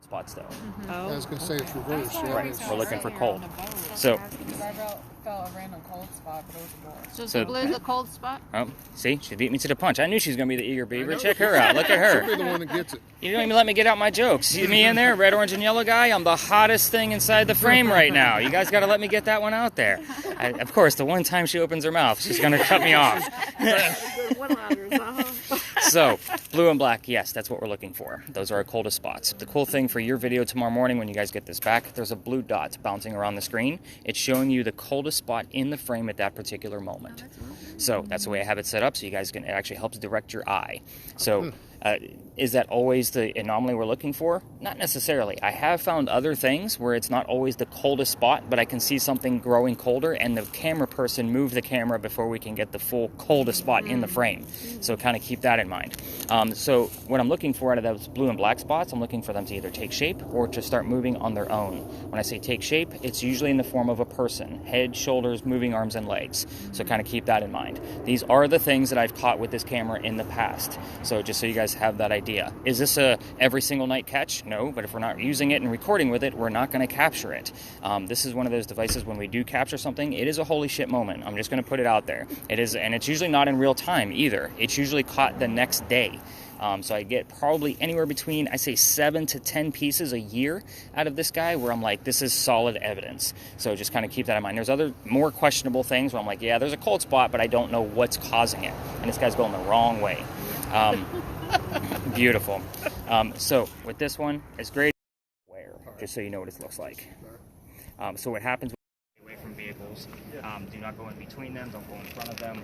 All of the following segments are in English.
spots though. I was going to say it's reversed. Yeah, Right, we're looking for cold. So, I felt a random cold spot, but it was a boy. So is the blue the cold spot? oh, see, she beat me to the punch. I knew she was going to be the eager beaver. Check her out. Look at her. She'll be the one that gets it. You don't even let me get out my jokes. See me in there, red, orange, and yellow guy? I'm the hottest thing inside the frame right now. You guys got to let me get that one out there. Of course, the one time she opens her mouth, she's going to cut me off. So, blue and black, yes, that's what we're looking for. Those are our coldest spots. The cool thing for your video tomorrow morning when you guys get this back, there's a blue dot bouncing around the screen. It's showing you the coldest spot in the frame at that particular moment. So that's the way I have it set up, so you guys can, it actually helps direct your eye. So is that always the anomaly we're looking for? Not necessarily. I have found other things where it's not always the coldest spot, but I can see something growing colder, and the camera person move the camera before we can get the full coldest spot in the frame. So kind of keep that in mind. So what I'm looking for out of those blue and black spots, I'm looking for them to either take shape or to start moving on their own. When I say take shape, it's usually in the form of a person. Head, shoulders, moving arms, and legs. So kind of keep that in mind. These are the things that I've caught with this camera in the past. So just so you guys have that idea. Is this a every single night catch? No, but if we're not using it and recording with it, we're not going to capture it. This is one of those devices when we do capture something, it is a holy shit moment. I'm just going to put it out there. It is, and it's usually not in real time either. It's usually caught the next day. So I get probably anywhere between, I say 7 to 10 pieces a year out of this guy where I'm like, this is solid evidence. So just kind of keep that in mind. There's other more questionable things where I'm like, yeah, there's a cold spot, but I don't know what's causing it. And this guy's going the wrong way. Beautiful. So with this one, it's great. Just so you know what it looks like. So what happens away from vehicles, do not go in between them, don't go in front of them.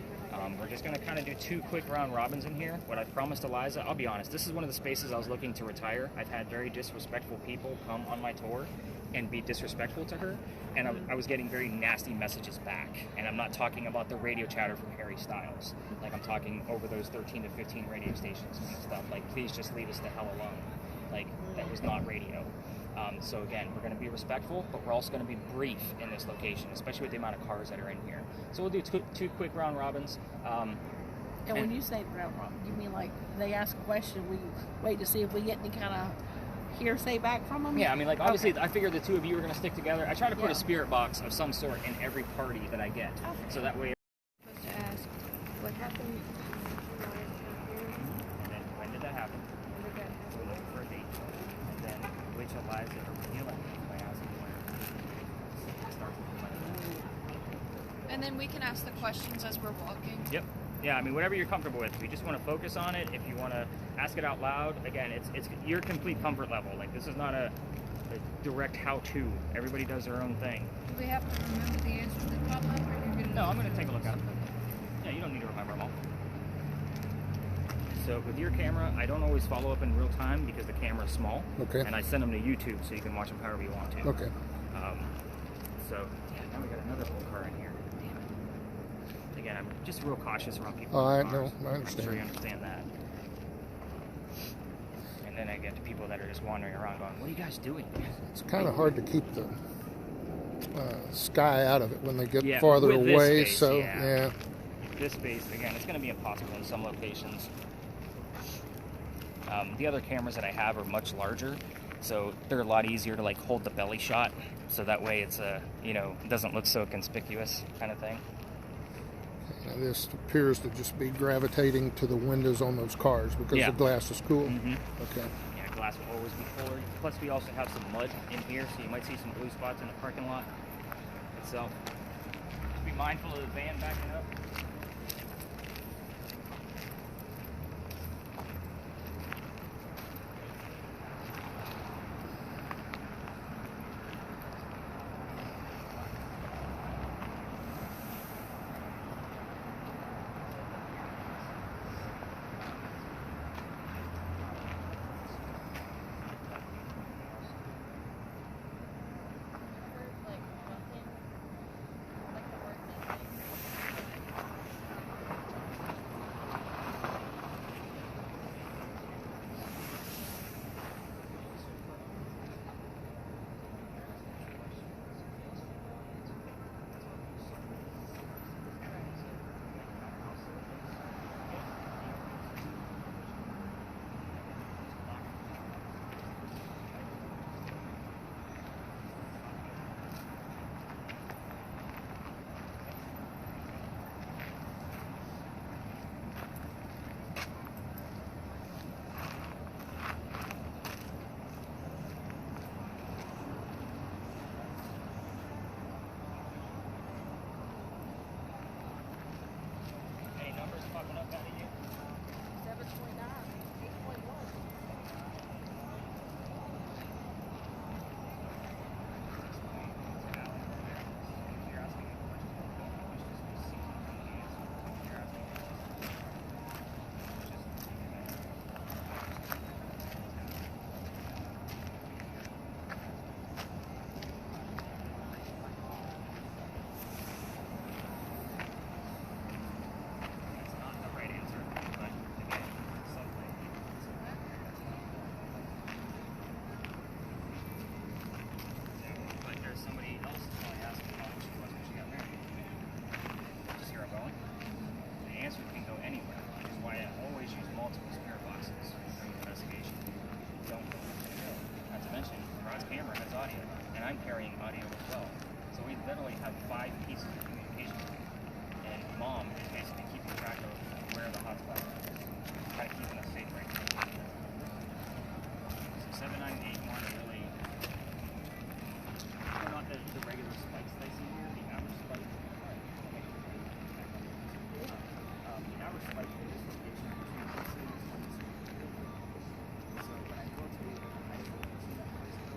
We're just going to kind of do 2 quick round robins in here. What I promised Eliza, I'll be honest, this is one of the spaces I was looking to retire. I've had very disrespectful people come on my tour and be disrespectful to her, and I was getting very nasty messages back. And I'm not talking about the radio chatter from Harry Styles. Like, I'm talking over those 13 to 15 radio stations and stuff. Like, please just leave us the hell alone. Like, that was not radio. So again, we're going to be respectful, but we're also going to be brief in this location, especially with the amount of cars that are in here. So we'll do 2 quick round robins. And when you say round robin, you mean like they ask a question, we wait to see if we get any kind of hearsay back from them? Yeah, I mean, like, obviously, okay. I figured the 2 of you were going to stick together. I try to put a spirit box of some sort in every party that I get. Okay. So that way... I'm supposed to ask what happened. And then, when did that happen? We're looking for a date. And then, which Eliza or Keelan by asking where. Start with the And then we can ask the questions as we're walking. Yep. Yeah, I mean, whatever you're comfortable with. If you just want to focus on it, if you want to ask it out loud, again, it's your complete comfort level. Like, this is not a direct how-to. Everybody does their own thing. Do we have to remember the answers that pop up, or you're going to... No, I'm going to take a look at them. Yeah, you don't need to remember them all. So with your camera, I don't always follow up in real time because the camera's small. Okay. And I send them to YouTube so you can watch them however you want to. Okay. So, yeah, now we got another whole car in here. Damn it. Again, I'm just real cautious around people. I with cars. know, I understand. I'm sure you understand that. And then I get to people that are just wandering around going, what are you guys doing? It's kind of hard to keep the sky out of it when they get Yeah, farther with this away. space, So, yeah. This space, again, it's going to be impossible in some locations. The other cameras that I have are much larger, so they're a lot easier to like hold the belly shot, so that way it's it doesn't look so conspicuous kind of thing. Now this appears to just be gravitating to the windows on those cars because the glass is cool. Mm-hmm. Okay. Yeah, glass will always be forward. Plus, we also have some mud in here, so you might see some blue spots in the parking lot itself. Just be mindful of the van backing up. audio, and I'm carrying audio as well. So we literally have 5 pieces of communication. And mom is basically keeping track of where the hotspot is, kind of keeping us safe right now. So 7981 are really not the regular spikes that I see here. The average spike. The average spike for this location is between 6 and 22. So when I go to high school, I see that place go.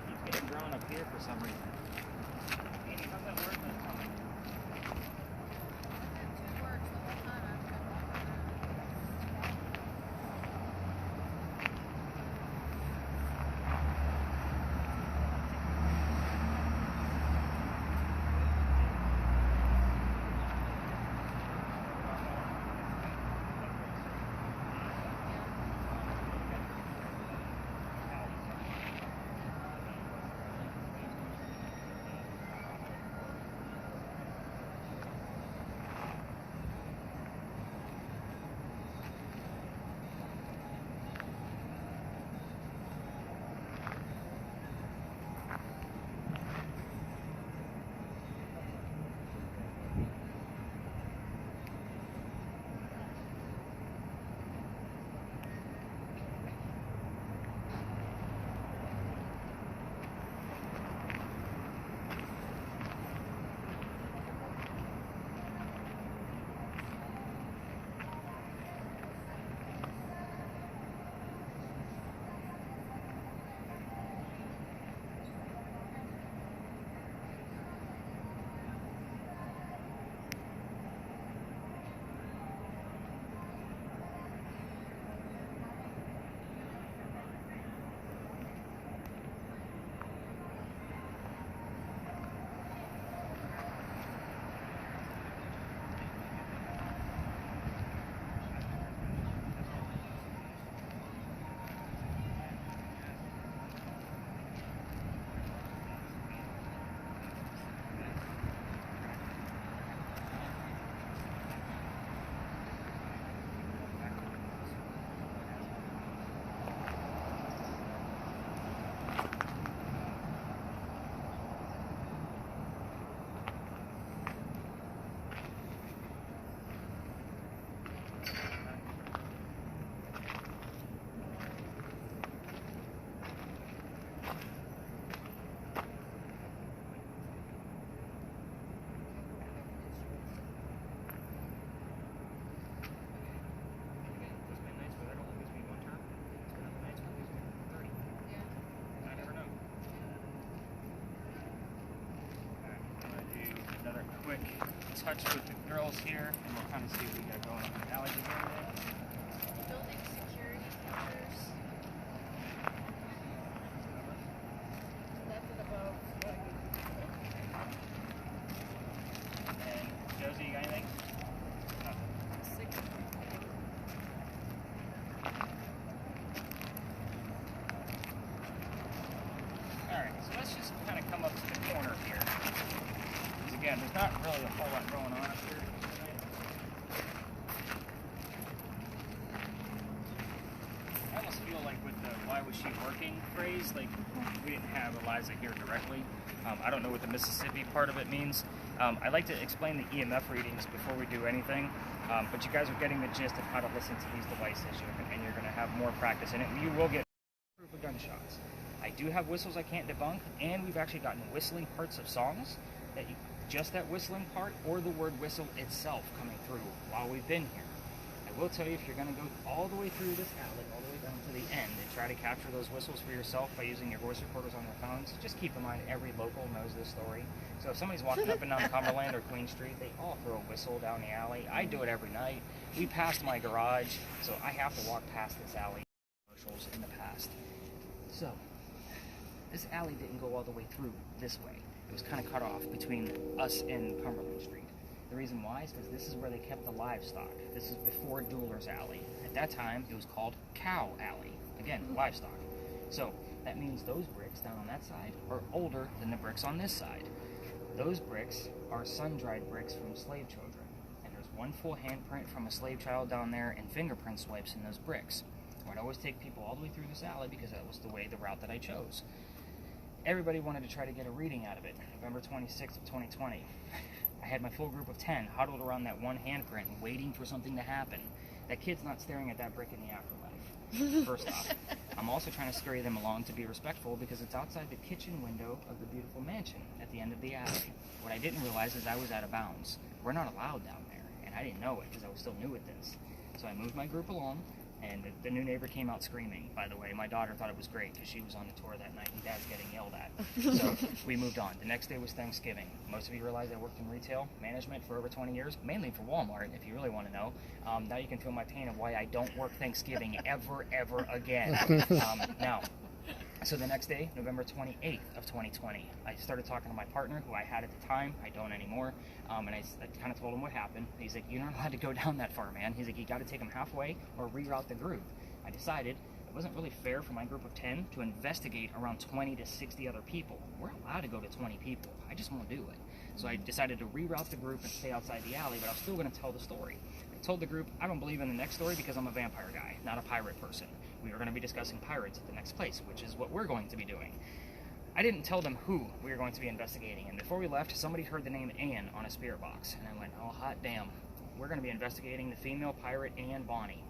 Keeps getting drawn up here for some reason. Andy, how's that work when it's coming? It works the whole time I've been walking around. There's been nights where that'll only be 1 turn. There's been other nights where there's been 30. Yeah. I never know. Alright, I'm gonna do another quick touch with the girls here, and we'll kind of see what we got going on in the alley here today. Building security cameras. Nothing above. And Josie, you got anything? Nothing. Alright, so let's just kind of come up to the corner here. Because again, there's not really a whole lot going on up here. I almost feel like with the "why was she working" phrase, like we didn't have Eliza here directly. I don't know what the Mississippi part of it means. I like to explain the EMF readings before we do anything, but you guys are getting the gist of how to listen to these devices, and you're going to have more practice in it. You will get proof of gunshots. I do have whistles I can't debunk, and we've actually gotten whistling parts of songs that just that whistling part or the word whistle itself coming through while we've been here. I will tell you, if you're going to go all the way through this alley, all the way down to the end, and try to capture those whistles for yourself by using your voice recorders on their phones, just keep in mind every local knows this story. So if somebody's walking up and down Cumberland or Queen Street, they all throw a whistle down the alley. I do it every night. We passed my garage, so I have to walk past this alley. Commercials in the past. So this alley didn't go all the way through this way. It was kind of cut off between us and Cumberland Street. The reason why is because this is where they kept the livestock. This is before Dueler's Alley. At that time, it was called Cow Alley. Again, livestock. So that means those bricks down on that side are older than the bricks on this side. Those bricks are sun-dried bricks from slave children. And there's one full handprint from a slave child down there and fingerprint swipes in those bricks. I'd always take people all the way through this alley because that was the route that I chose. Everybody wanted to try to get a reading out of it. November 26th of 2020. I had my full group of 10 huddled around that one handprint waiting for something to happen. That kid's not staring at that brick in the afterlife, first off. I'm also trying to scurry them along to be respectful because it's outside the kitchen window of the beautiful mansion at the end of the alley. What I didn't realize is I was out of bounds. We're not allowed down there, and I didn't know it because I was still new at this. So I moved my group along, and the new neighbor came out screaming, by the way. My daughter thought it was great because she was on the tour that night and Dad's getting yelled at. So we moved on. The next day was Thanksgiving. Most of you realize I worked in retail management for over 20 years, mainly for Walmart, if you really want to know. Now you can feel my pain of why I don't work Thanksgiving ever again. So the next day, November 28th of 2020, I started talking to my partner, who I had at the time. I don't anymore. And I kind of told him what happened. He's like, "You're not allowed to go down that far, man." He's like, "You got to take them halfway or reroute the group." I decided it wasn't really fair for my group of 10 to investigate around 20 to 60 other people. We're allowed to go to 20 people. I just won't do it. So I decided to reroute the group and stay outside the alley, but I was still going to tell the story. I told the group I don't believe in the next story because I'm a vampire guy, not a pirate person. We were going to be discussing pirates at the next place, which is what we're going to be doing. I didn't tell them who we were going to be investigating, and before we left, somebody heard the name Anne on a spirit box, and I went, oh, hot damn. We're going to be investigating the female pirate Anne Bonny.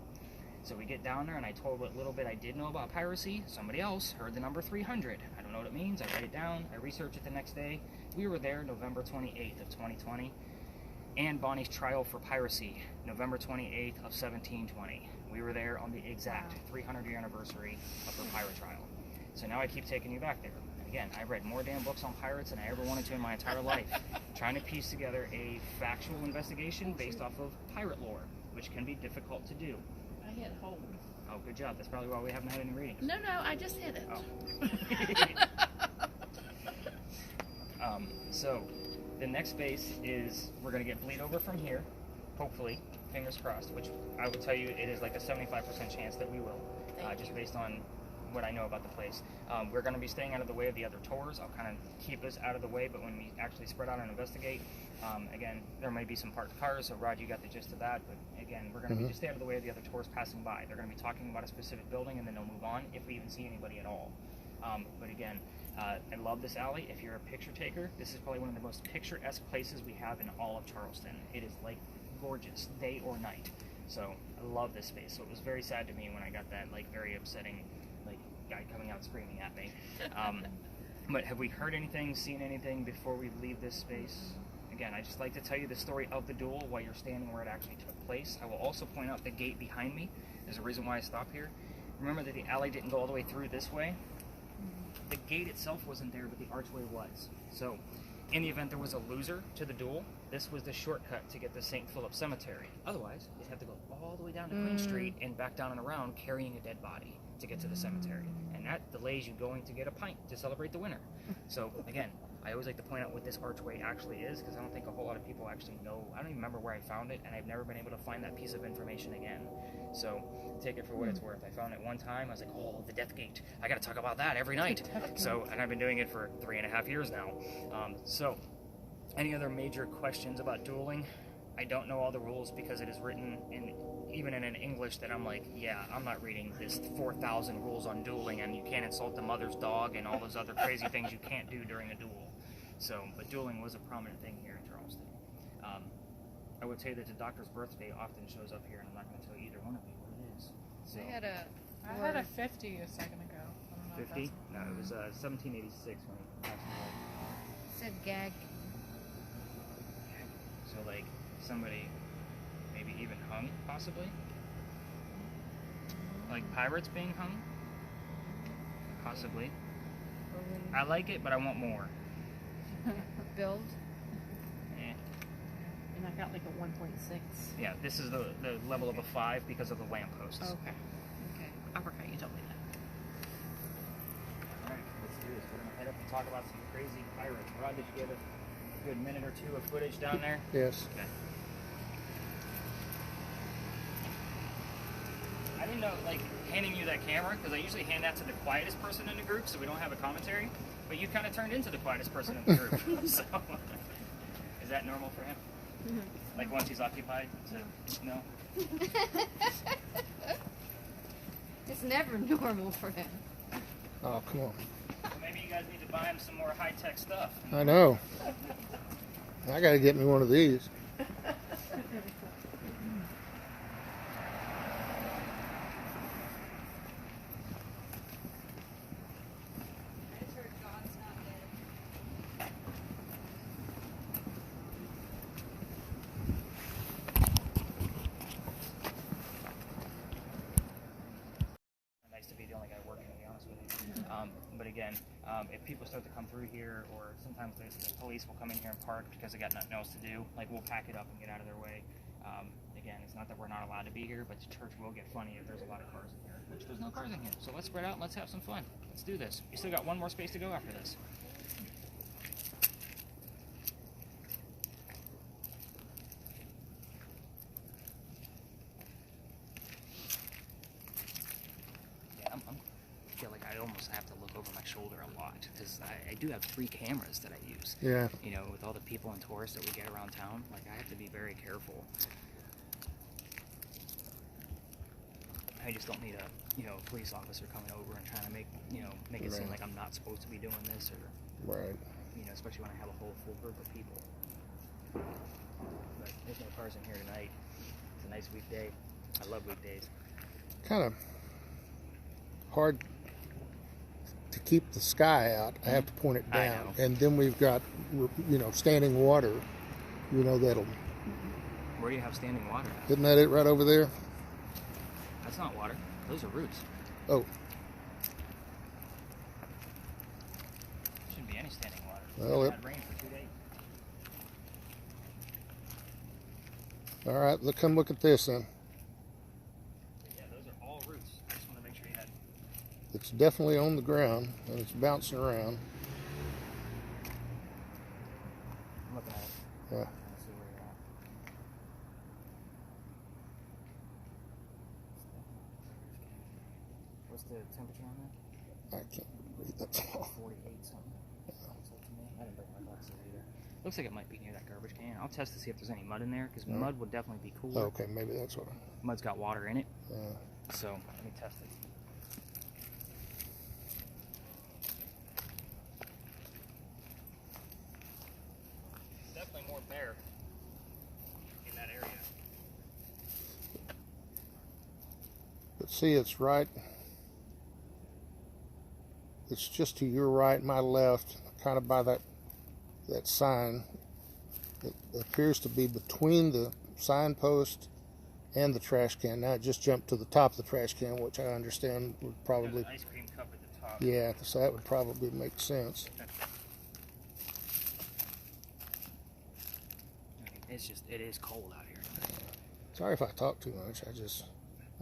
So we get down there, and I told what little bit I did know about piracy. Somebody else heard the number 300. I don't know what it means. I write it down. I research it the next day. We were there November 28th of 2020. Anne Bonny's trial for piracy, November 28th of 1720. We were there on the exact 300-year anniversary of her pirate trial. So now I keep taking you back there. Again, I read more damn books on pirates than I ever wanted to in my entire life, trying to piece together a factual investigation based off of pirate lore, which can be difficult to do. I hit hold. Oh, good job. That's probably why we haven't had any readings. No, I just hit it. Oh. So, the next base is we're going to get bleed over from here, hopefully, fingers crossed, which I would tell you it is like a 75% chance that we will, just based on what I know about the place. We're going to be staying out of the way of the other tours. I'll kind of keep us out of the way, but when we actually spread out and investigate, again, there may be some parked cars, so Rod, you got the gist of that, but again, we're going to be just stay out of the way of the other tours passing by. They're going to be talking about a specific building, and then they'll move on if we even see anybody at all. But again, I love this alley. If you're a picture taker, this is probably one of the most picturesque places we have in all of Charleston. It is like gorgeous, day or night. So I love this space. So it was very sad to me when I got that like very upsetting like guy coming out screaming at me. But have we heard anything, seen anything before we leave this space? Again, I just like to tell you the story of the duel while you're standing where it actually took place. I will also point out the gate behind me. There's a reason why I stopped here. Remember that the alley didn't go all the way through this way? The gate itself wasn't there, but the archway was. So, in the event there was a loser to the duel, this was the shortcut to get to St. Philip Cemetery. Otherwise, you'd have to go all the way down to Queen Street and back down and around carrying a dead body to get to the cemetery. And that delays you going to get a pint to celebrate the winner. So, again, I always like to point out what this archway actually is, because I don't think a whole lot of people actually know. I don't even remember where I found it, and I've never been able to find that piece of information again. So take it for what it's worth. I found it one time. I was like, oh, the Death Gate. I got to talk about that every night. So, and I've been doing it for 3.5 years now. So any other major questions about dueling? I don't know all the rules because it is written in even in an English that I'm like, yeah, I'm not reading this 4,000 rules on dueling, and you can't insult the mother's dog and all those other crazy things you can't do during a duel. So, but dueling was a prominent thing here in Charleston. I would say that the doctor's birthday often shows up here, and I'm not going to tell either one of you what it is. So, I had a 50 a second ago. I don't know 50? No, it was 1786 when he passed away. Said gag. So, like, somebody maybe even hung, possibly? Like pirates being hung? Possibly. I like it, but I want more. Build. Eh. And I got like a 1.6. Yeah, this is the level of a 5 because of the lampposts. Okay. I forgot you told me that. Alright, let's do this. talk about some crazy pirates. Rod, did you get a good minute or two of footage down there? Yes. Okay. I didn't know, like, handing you that camera, because I usually hand that to the quietest person in the group so we don't have a commentary, but you kind of turned into the quietest person in the group. So, is that normal for him? Like, once he's occupied? No? It's never normal for him. Oh, come on. Well, maybe you guys need to buy him some more high-tech stuff. I know. I got to get me one of these. Nice to be the only guy working, to be honest with you. But again, if people start to come through here, or sometimes the police will come in here and park because they got nothing else to do, like we'll pack it up and get out of their way. Again, it's not that we're not allowed to be here, but the church will get funny if there's a lot of cars in here, which there's no cars in here. So let's spread out and let's have some fun. Let's do this. We still got one more space to go after this. Yeah, I feel like I almost have to look over my shoulder a lot because I do have 3 cameras that I use. Yeah. You know, with all the people and tourists that we get around town, like I have to be very careful. I just don't need a, police officer coming over and trying to make it seem like I'm not supposed to be doing this, or Right. Especially when I have a whole full group of people. But there's no cars in here tonight. It's a nice weekday. I love weekdays. Kind of hard to keep the sky out. I have to point it I down. know. And then we've got, standing water, that'll... Where do you have standing water at? Isn't that it right over there? That's not water. Those are roots. Oh, Shouldn't be any standing water. Well, We've had rain for 2 days. all right. Come look at this then. Yeah, those are all roots. I just want to make sure you had. It's definitely on the ground, and it's bouncing around. I'm looking at it. Yeah. Trying to see where you're at. What's the temperature on that? I can't read that. 48 something. Looks like to me. I didn't bring my glasses either. Looks like it might be near that garbage can. I'll test to see if there's any mud in there, because mud would definitely be cooler. Okay, maybe that's what Mud's got water in it, I... so let me test it. Definitely more bare in that area. But see, it's right. It's just to your right, my left, kind of by that sign. It appears to be between the signpost and the trash can. Now it just jumped to the top of the trash can, which I understand would probably... There's an ice cream cup at the top. Yeah, so that would probably make sense. It is cold out here. Sorry if I talk too much.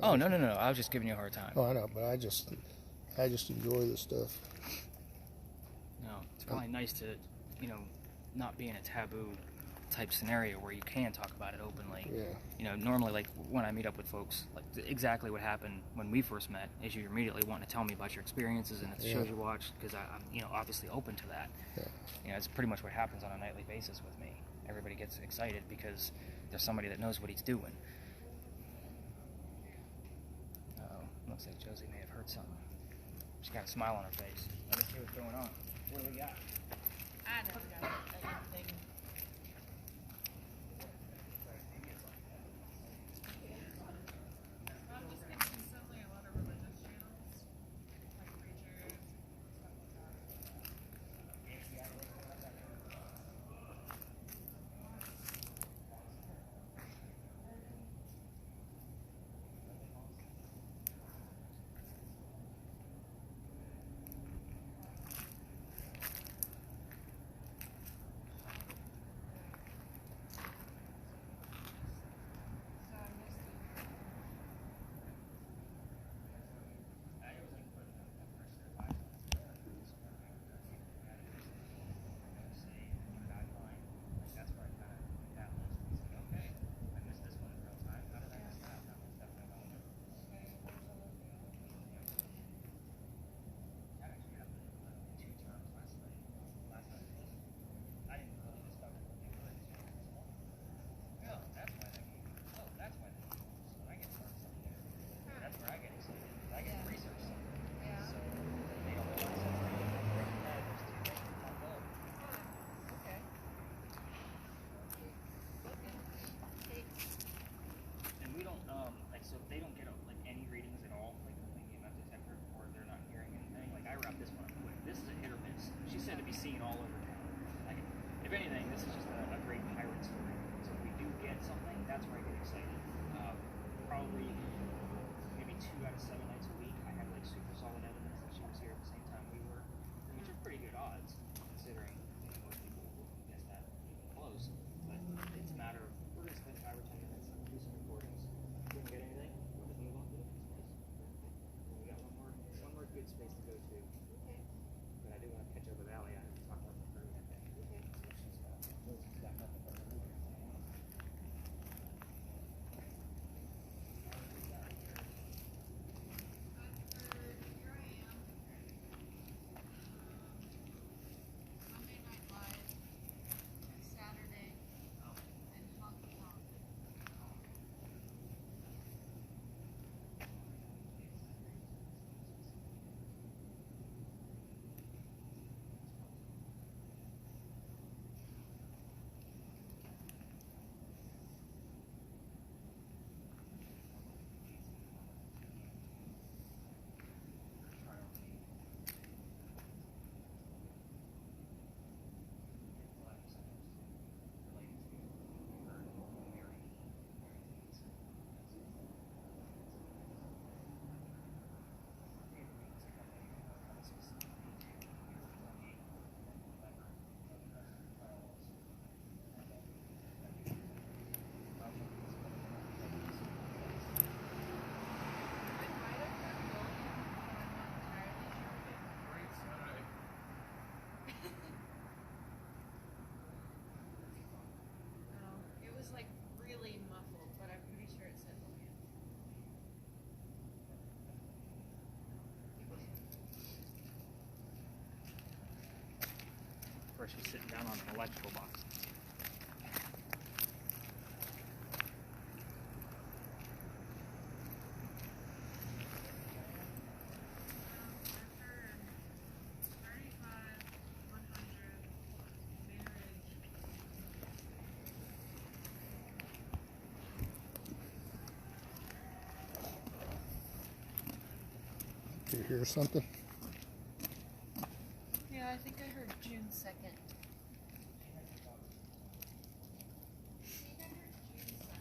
Oh, no. I was just giving you a hard time. Oh, I know, but I just enjoy this stuff. No, it's probably nice to, not be in a taboo type scenario where you can talk about it openly. Yeah. Normally, like when I meet up with folks, like exactly what happened when we first met is you immediately want to tell me about your experiences and the shows you watch, because I'm, obviously open to that. Yeah. It's pretty much what happens on a nightly basis with me. Everybody gets excited because there's somebody that knows what he's doing. Looks like Josie may have heard something. She's got a smile on her face. Let me see what's going on. What do we got? I never got anything. I'm just getting consistently a lot of religious channels, like preachers, stuff like that. seen all over town. Like, if anything, this is just a great pirate story. So if we do get something, that's where I get excited. Probably maybe 2 out of 7 nights a week, I have like super solid evidence that she was here at the same time we were, which are pretty good odds considering most people will guess that even close. But it's a matter of we're gonna spend 5 or 10 minutes, do some recordings. If we don't get anything, we'll just move on to the next place. And we got one more good space to go to. Okay. But I do want to catch up with Allie. I have to talk about the crew that day. Okay. She's got nothing but her movie. Here I am. Monday Night Live, Saturday, and Honky Tonk. I might have heard William, but I'm not entirely sure. It was like really muffled, but I'm pretty sure it said William. Where she's sitting down on an electrical box. I've heard 35, 100, marriage. Do you hear something? Yeah, I think I heard June 2nd. I think I heard June 2nd.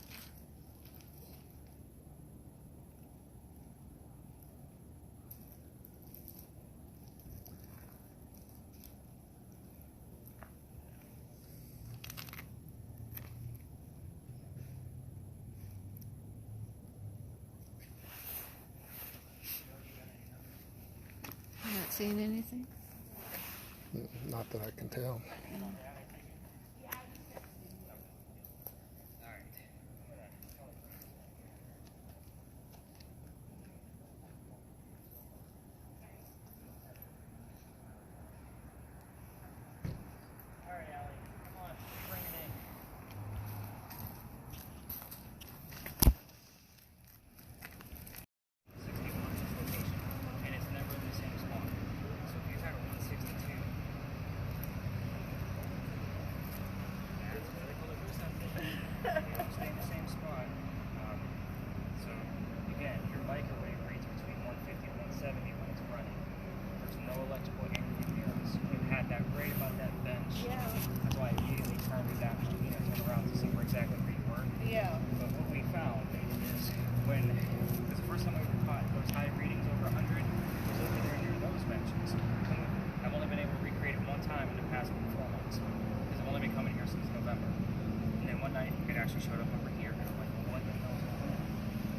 I'm not seeing anything. Not that I can tell. Alright, Allie, come on, bring it in. 61 is its location, and it's never in the same spot. So if you had a 162, that's critical of something. You don't stay in the same spot. So again, your microwave reads between 150 and 170 when it's running. There's no electrical interference. It had that right about that bench. Yeah. That's why I immediately turned it down, turned around to see where exactly where you were. Yeah. But what we found is when, because the first time we were caught, those high readings over 100 was over there near those benches. And I've only been able to recreate it one time in the past 4 months. Because I've only been coming here since November. And then one night it actually showed up over here. And I'm like, what the hell is going on?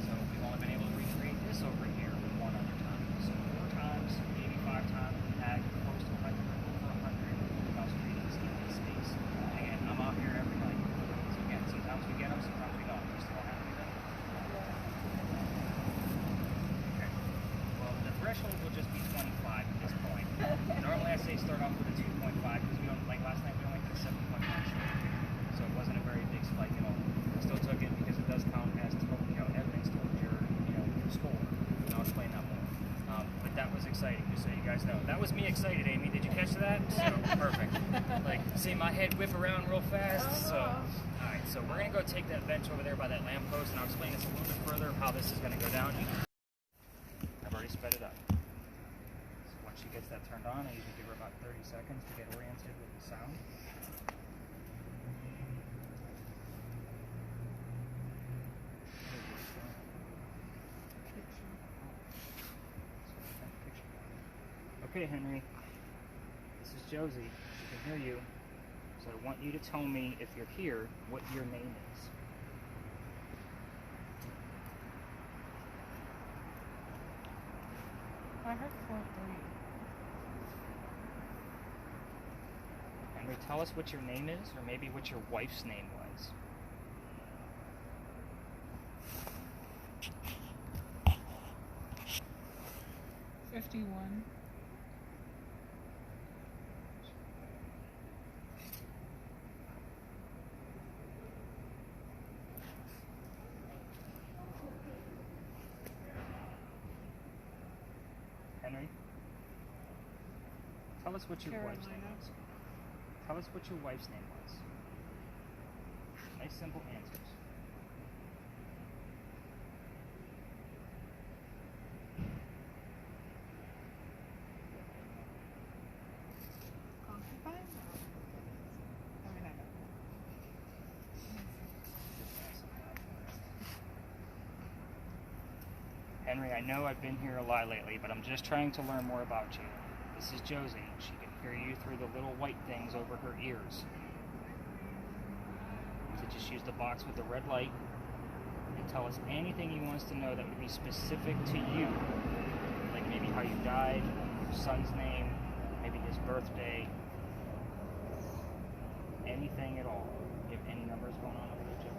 So we've only been able to recreate this over here one other time. So 4 times, maybe 5 times, we've had close to 100, over 100 house readings in this space. And I'm out here every night. So again, sometimes we get them, sometimes we don't. We're still happy with them. Okay. Well, the threshold will just be 25 at this point. Normally I say start off with a 2.5 because we don't, like last night we only had a 7.1 short. So it wasn't a very big spike at all. I still took it because it does count as evidence towards your score. And I'll explain that more. But that was exciting, just so you guys know. That was me excited, Amy. Did you catch that? So perfect. Like, see my head whip around real fast. So, all right. So we're gonna go take that bench over there by that lamppost, and I'll explain this a little bit further how this is gonna go down. I've already sped it up. So once she gets that turned on, I usually give her about 30 seconds to get oriented. sound. Okay, Henry. This is Josie. She can hear you. So I want you to tell me, if you're here, what your name is. I heard 4-3. Henry, tell us what your name is, or maybe what your wife's name was. $51. Henry? Tell us what your wife's name Carolina. was. Tell us what your wife's name was. Nice, simple answers. Concubine? I mean, I don't know. Henry, I know I've been here a lot lately, but I'm just trying to learn more about you. This is Josie. She can hear you through the little white things over her ears. So just use the box with the red light and tell us anything you want us to know that would be specific to you. Like maybe how you died, your son's name, maybe his birthday, anything at all. Do you have any numbers going on over there, Joe?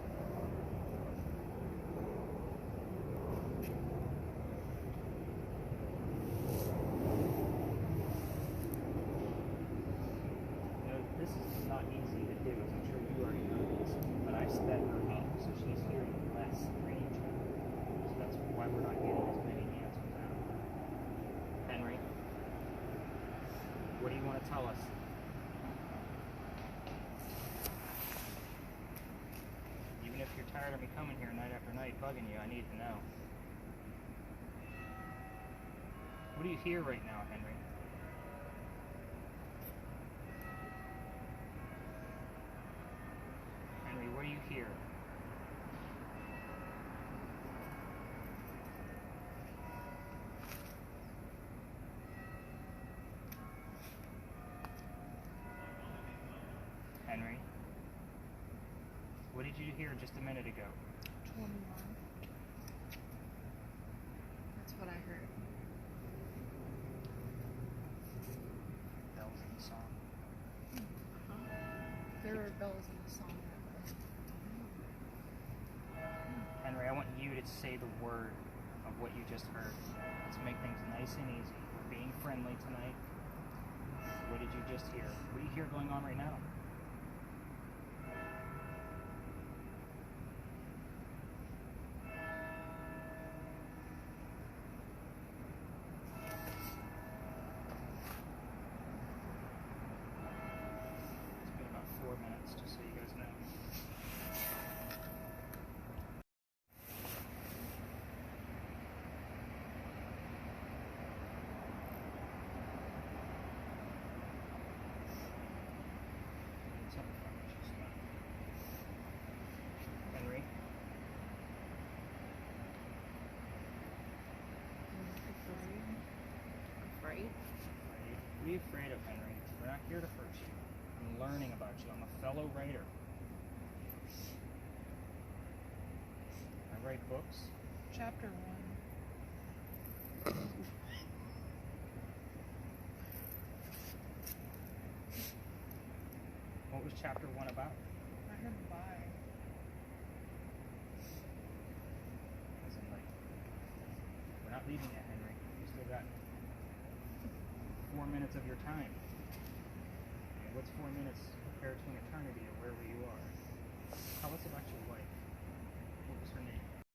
You know, this is not easy to do, as I'm sure you already know this, but I sped her up, so she's hearing less range. So that's why we're not getting as many answers out. Henry, what do you want to tell us? Even if you're tired of me coming here night after night bugging you, I need to know. What do you hear right now, Henry? Henry, what do you hear? Henry, what did you hear just a minute ago? 21. That's what I heard. Bells in the song. There were bells in the song. Henry, I want you to say the word of what you just heard. Let's make things nice and easy. We're being friendly tonight. What did you just hear? What do you hear going on right now? It's been about 4 minutes, just so you guys know. Something from it, just not. Henry, Afraid? what are you afraid of, Henry? We're not here to hurt you. I'm learning about you. I'm a fellow writer. I write books. Chapter 1. What was chapter 1 about? I heard bye. As in, like, we're not leaving yet, Henry. We still got 4 minutes of your time. And what's 4 minutes compared to an eternity of wherever you are? Tell us about your wife.